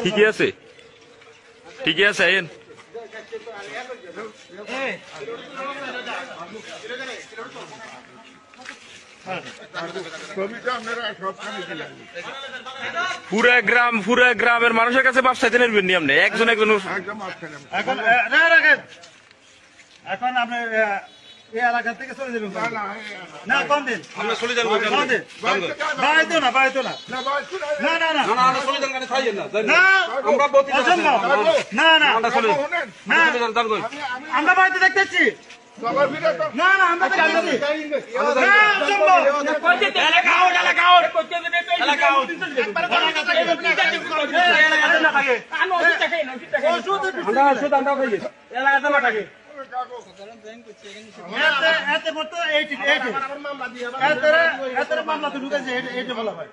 ঠিকই আছে, ঠিকই আছে। আইন পুরা গ্রামের মানুষের কাছে মাপ চাইতে নেবেন নি আপনি একজন একজন। এখন আপনি এই এলাকা থেকে চলে যাবেন না? কোন দিন আমরা চলে যাবো? বাইতো না, বাইতো না, না না না, চলে যান, খাইয়েন না, আমরা না না, আমরা বাড়িতে দেখতেছি। না না, আমরা দেখতেছি। মামলা তো ঢুকেছে, এটা বলা হয়।